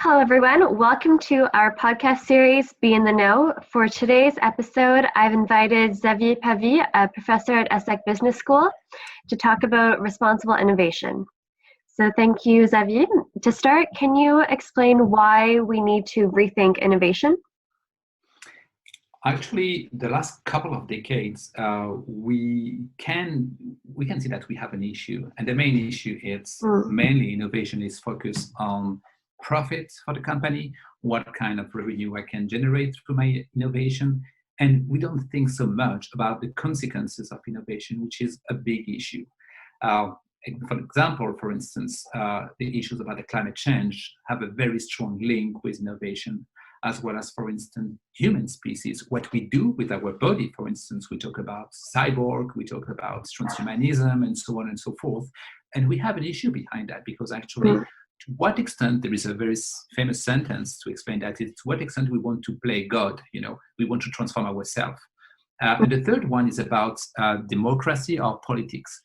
Hello, everyone. Welcome to our podcast series, Be in the Know. For today's episode, I've invited Xavier Pavie, a professor at ESSEC Business School, to talk about responsible innovation. So thank you, Xavier. To start, can you explain why we need to rethink innovation? Actually, the last couple of decades, we can see that we have an issue, and the main issue is mainly innovation is focused on profit for the company, what kind of revenue I can generate through my innovation, and we don't think so much about the consequences of innovation, which is a big issue. For example, for instance, the issues about the climate change have a very strong link with innovation, as well as, for instance, human species. What we do with our body, for instance, we talk about cyborg, we talk about transhumanism, and so on and so forth. And we have an issue behind that, because actually, to what extent, there is a very famous sentence to explain that, it's to what extent we want to play God, we want to transform ourselves. And the third one is about democracy or politics.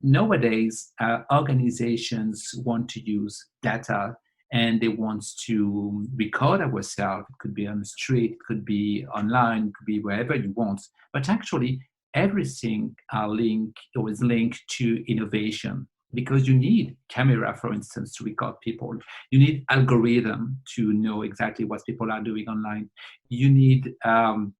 Nowadays, organizations want to use data, and they want to record ourselves. It could be on the street, it could be online, it could be wherever you want. But actually, everything is linked to innovation, because you need camera, for instance, to record people. You need algorithm to know exactly what people are doing online. You need to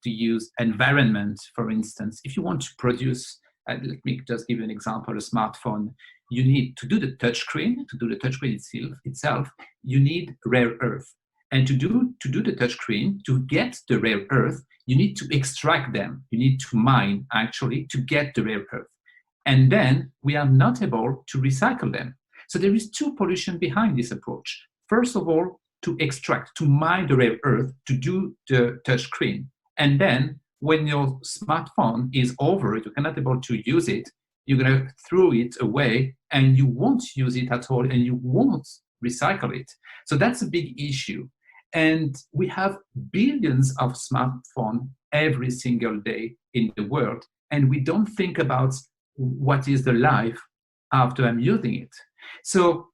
use environment, for instance. If you want to produce, let me just give you an example, a smartphone. You need to do the touchscreen. To do the touchscreen itself, you need rare earth. And to do the touchscreen, to get the rare earth, you need to extract them. You need to mine, actually, to get the rare earth. And then we are not able to recycle them. So there is two pollution behind this approach. First of all, to extract, to mine the rare earth, to do the touchscreen. And then when your smartphone is over, you cannot able to use it, you're going to throw it away, and you won't use it at all, and you won't recycle it. So that's a big issue. And we have billions of smartphones every single day in the world, and we don't think about what is the life after I'm using it. So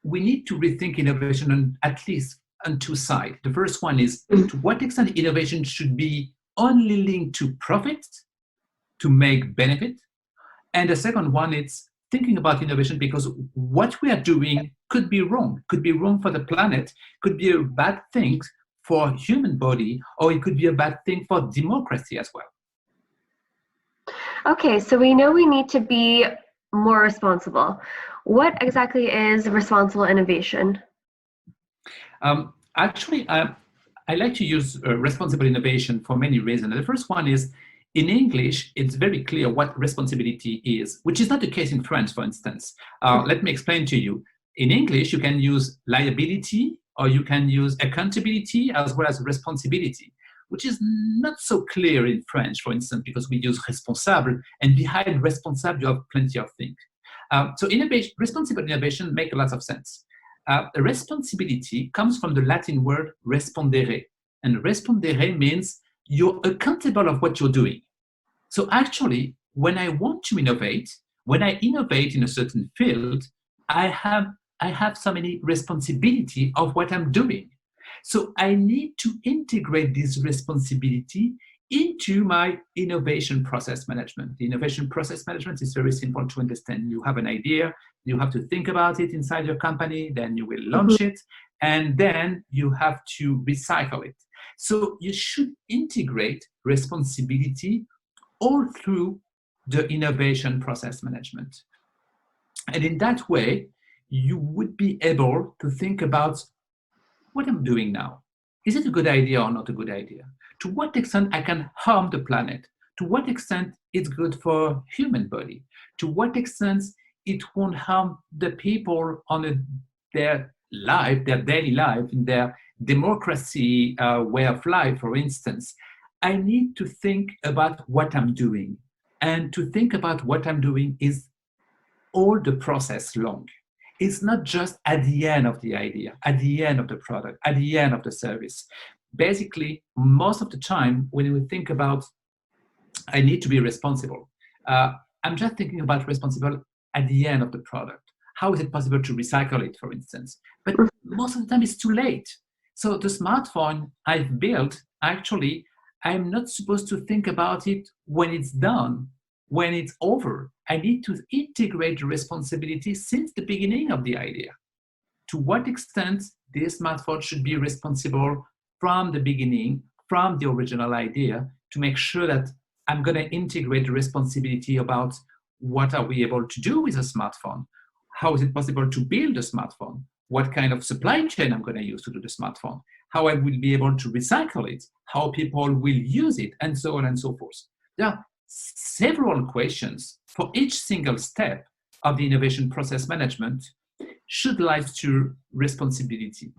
we need to rethink innovation on at least on two sides. The first one is, to what extent innovation should be only linked to profit, to make benefit. And the second one is thinking about innovation because what we are doing could be wrong for the planet, could be a bad thing for human body, or it could be a bad thing for democracy as well. Okay, so we know we need to be more responsible. What exactly is responsible innovation? Actually, I like to use responsible innovation for many reasons. The first one is, in English, it's very clear what responsibility is, which is not the case in French, for instance. Let me explain to you. In English, you can use liability, or you can use accountability, as well as responsibility, which is not so clear in French, for instance, because we use responsable, and behind responsable, you have plenty of things. So responsible innovation makes a lot of sense. Responsibility comes from the Latin word respondere, and respondere means you're accountable of what you're doing. So actually, when I want to innovate, when I innovate in a certain field, I have so many responsibility of what I'm doing. So I need to integrate this responsibility into my innovation process management. The innovation process management is very simple to understand. You have an idea, you have to think about it inside your company, then you will launch it, and then you have to recycle it. So you should integrate responsibility all through the innovation process management. And in that way, you would be able to think about what I'm doing now. Is it a good idea or not a good idea? To what extent I can harm the planet? To what extent it's good for human body? To what extent it won't harm the people on their life, their daily life, in their democracy way of life, for instance? I need to think about what I'm doing. And to think about what I'm doing is all the process long. It's not just at the end of the idea, at the end of the product, at the end of the service. Basically, most of the time, when we think about, I need to be responsible, I'm just thinking about responsible at the end of the product. How is it possible to recycle it, for instance? But most of the time it's too late. So the smartphone I've built, actually, I'm not supposed to think about it when it's done, when it's over. I need to integrate the responsibility since the beginning of the idea. To what extent this smartphone should be responsible from the beginning, from the original idea, to make sure that I'm going to integrate the responsibility about what are we able to do with a smartphone? How is it possible to build a smartphone? What kind of supply chain I'm going to use to do the smartphone? How I will be able to recycle it? How people will use it? And so on and so forth. There are several questions for each single step of the innovation process management should lie to responsibility.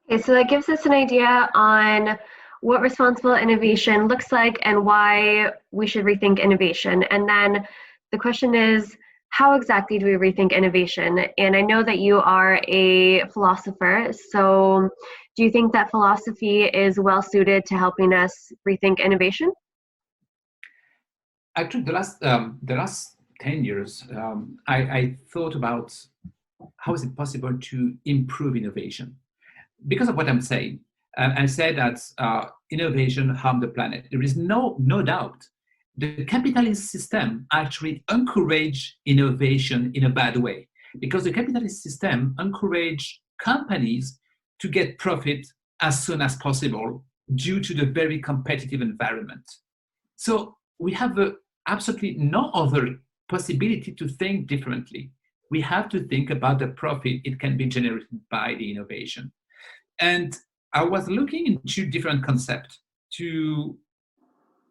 Okay, so that gives us an idea on what responsible innovation looks like and why we should rethink innovation. And then the question is, how exactly do we rethink innovation? And I know that you are a philosopher, so do you think that philosophy is well suited to helping us rethink innovation? Actually, the last 10 years, I thought about how is it possible to improve innovation. Because of what I'm saying, I said that innovation harms the planet. There is no doubt. The capitalist system actually encourage innovation in a bad way, because the capitalist system encourage companies to get profit as soon as possible due to the very competitive environment. So we have absolutely no other possibility to think differently. We have to think about the profit it can be generated by the innovation. And I was looking into different concepts to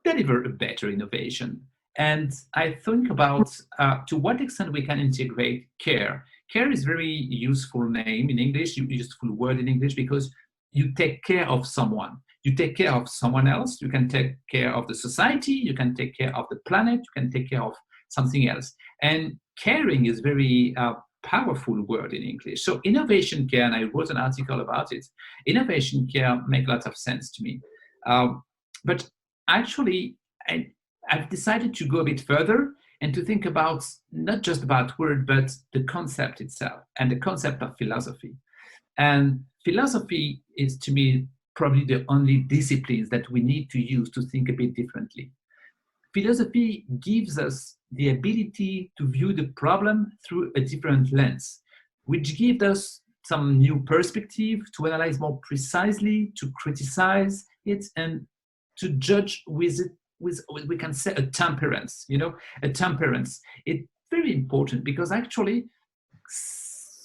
deliver a better innovation. And I think about to what extent we can integrate care. Care is very useful name in English, useful word in English, because you take care of someone. You take care of someone else. You can take care of the society. You can take care of the planet. You can take care of something else. And caring is very powerful word in English. So innovation care, and I wrote an article about it. Innovation care make lots of sense to me. But actually, I've decided to go a bit further and to think about not just about word, but the concept itself and the concept of philosophy. And philosophy is, to me, probably the only disciplines that we need to use to think a bit differently. Philosophy gives us the ability to view the problem through a different lens, which gives us some new perspective to analyze more precisely, to criticize it, and to judge with it, with we can say a temperance. A temperance. It's very important, because actually,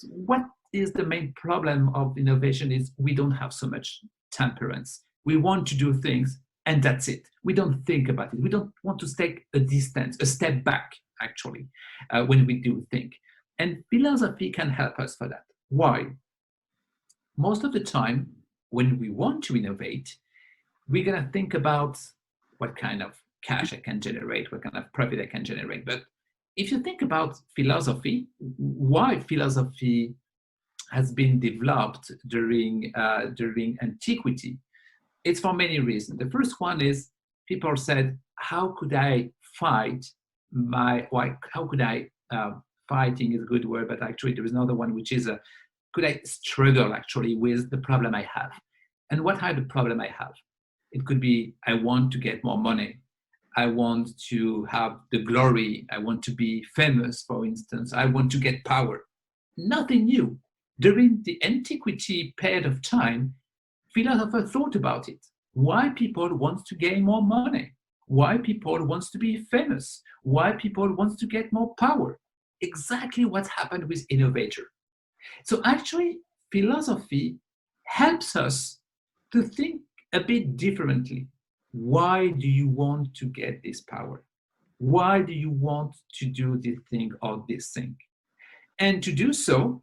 what is the main problem of innovation is we don't have so much temperance. We want to do things, and that's it. We don't think about it. We don't want to take a distance, a step back, actually, when we do think. And philosophy can help us for that. Why? Most of the time, when we want to innovate, we're going to think about what kind of cash I can generate, what kind of profit I can generate. But if you think about philosophy, why philosophy has been developed during antiquity, it's for many reasons. The first one is people said, how could I fight fighting is a good word, but actually there is another one, which is could I struggle actually with the problem I have? And what are the problem I have? It could be, I want to get more money. I want to have the glory. I want to be famous, for instance. I want to get power. Nothing new. During the antiquity period of time, philosophers thought about it. Why people want to gain more money? Why people want to be famous? Why people want to get more power? Exactly what happened with innovator. So actually, philosophy helps us to think a bit differently. Why do you want to get this power? Why do you want to do this thing or this thing? And to do so,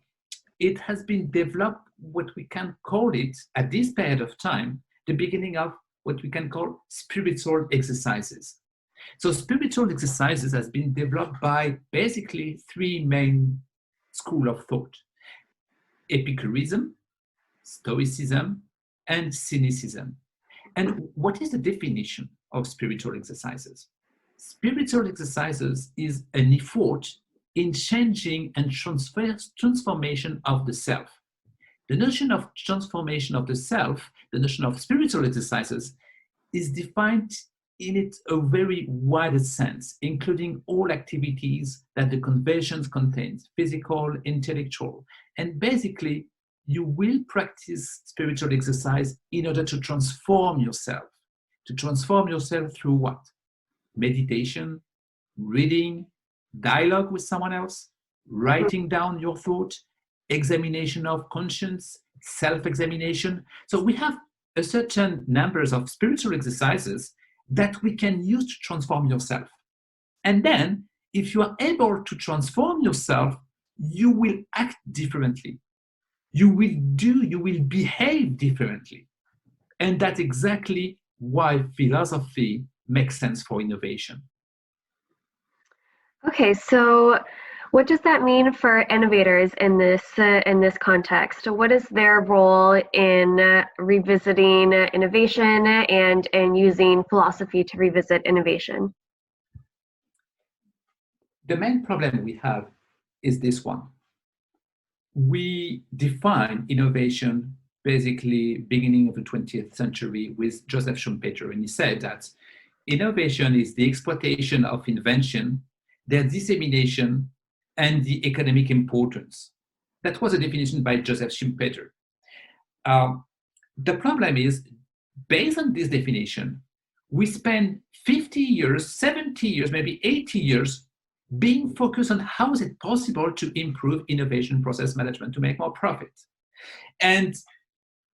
it has been developed what we can call it, at this period of time, the beginning of what we can call spiritual exercises. So spiritual exercises has been developed by basically three main schools of thought: Epicureanism, Stoicism, and Cynicism. And what is the definition of spiritual exercises? Spiritual exercises is an effort in changing and transformation of the self. The notion of transformation of the self, the notion of spiritual exercises, is defined in it a very wide sense, including all activities that the conventions contains, physical, intellectual. And basically, you will practice spiritual exercise in order to transform yourself. To transform yourself through what? Meditation, reading, dialogue with someone else, writing down your thought, examination of conscience, self-examination. So we have a certain numbers of spiritual exercises that we can use to transform yourself. And then, if you are able to transform yourself, you will act differently. You will behave differently. And that's exactly why philosophy makes sense for innovation. Okay, so what does that mean for innovators in this context? What is their role in revisiting innovation and using philosophy to revisit innovation? The main problem we have is this one. We define innovation basically beginning of the 20th century with Joseph Schumpeter, and he said that innovation is the exploitation of invention, their dissemination, and the economic importance. That was a definition by Joseph Schumpeter. The problem is, based on this definition, we spend 50 years, 70 years, maybe 80 years being focused on how is it possible to improve innovation process management to make more profit. And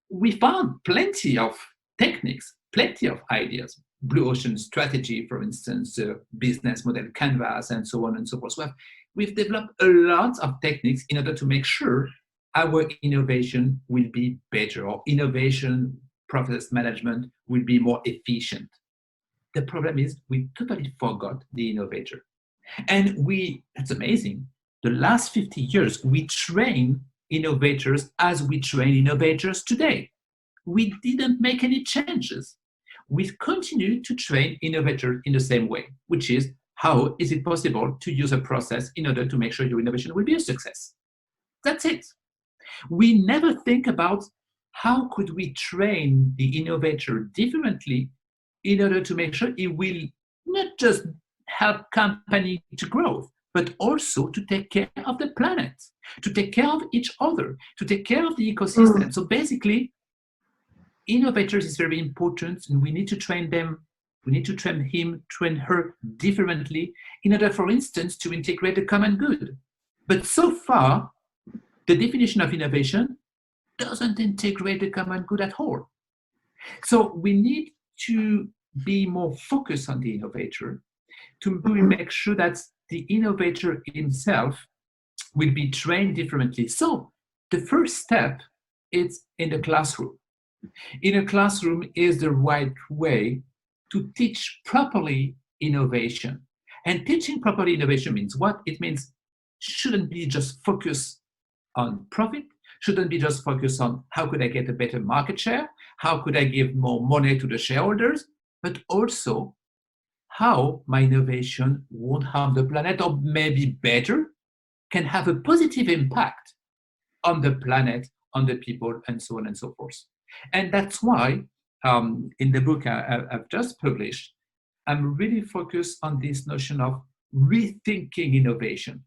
we found plenty of techniques, plenty of ideas. Blue ocean strategy, for instance, business model canvas, and so on and so forth. So we've developed a lot of techniques in order to make sure our innovation will be better, or innovation process management will be more efficient. The problem is we totally forgot the innovator. And that's amazing. The last 50 years, we train innovators as we train innovators today. We didn't make any changes. We continue to train innovators in the same way, which is how is it possible to use a process in order to make sure your innovation will be a success? That's it. We never think about how could we train the innovator differently in order to make sure it will not just help company to grow, but also to take care of the planet, to take care of each other, to take care of the ecosystem. So basically, innovators is very important, and we need to train them. We need to train him, train her differently in order, for instance, to integrate the common good. But so far, the definition of innovation doesn't integrate the common good at all. So we need to be more focused on the innovator, to make sure that the innovator himself will be trained differently. So the first step is in the classroom. In a classroom is the right way to teach properly innovation. And teaching properly innovation means what? It means shouldn't be just focus on profit, shouldn't be just focus on how could I get a better market share, how could I give more money to the shareholders, but also how my innovation won't harm the planet, or maybe better, can have a positive impact on the planet, on the people, and so on and so forth. And that's why in the book I've just published, I'm really focused on this notion of rethinking innovation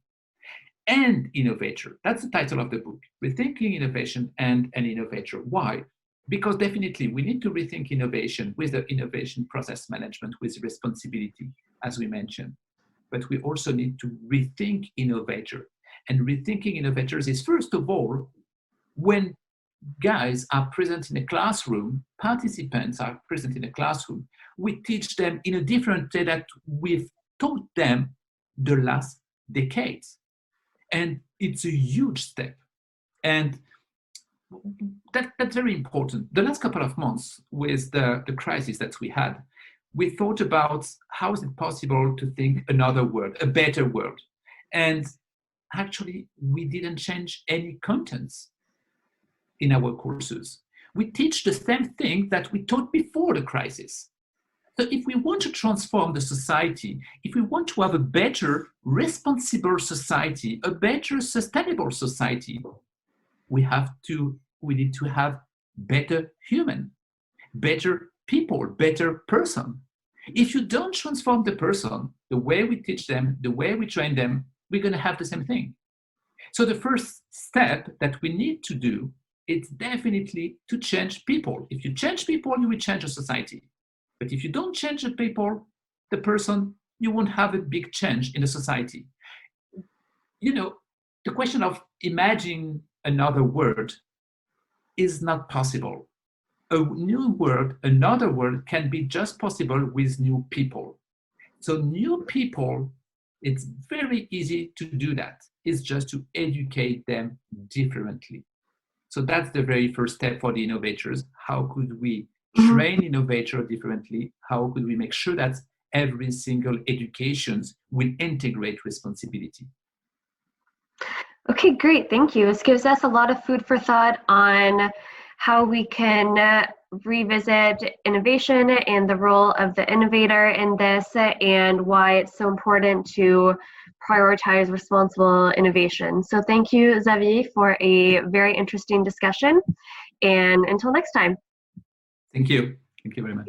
and innovator. That's the title of the book, Rethinking Innovation and an Innovator. Why? Because definitely we need to rethink innovation with the innovation process management with responsibility, as we mentioned. But we also need to rethink innovator. And rethinking innovators is, first of all, when guys are present in a classroom, participants are present in a classroom, we teach them in a different way that we've taught them the last decades. And it's a huge step. And that's very important. The last couple of months with the crisis that we had, we thought about how is it possible to think another world, a better world. And actually, we didn't change any contents in our courses. We teach the same thing that we taught before the crisis. So if we want to transform the society, if we want to have a better, responsible society, a better, sustainable society, we need to have better human, better people, better person. If you don't transform the person, the way we teach them, the way we train them, we're going to have the same thing. So the first step that we need to do is definitely to change people. If you change people, you will change a society. But if you don't change the people, the person, you won't have a big change in the society. You know, the question of imagining another world is not possible. A new world, another world can be just possible with new people. So new people, it's very easy to do that. It's just to educate them differently. So that's the very first step for the innovators. How could we train innovators differently? How could we make sure that every single education will integrate responsibility? Okay, great. Thank you. This gives us a lot of food for thought on how we can revisit innovation and the role of the innovator in this, and why it's so important to prioritize responsible innovation. So thank you, Xavier, for a very interesting discussion. And until next time. Thank you. Thank you very much.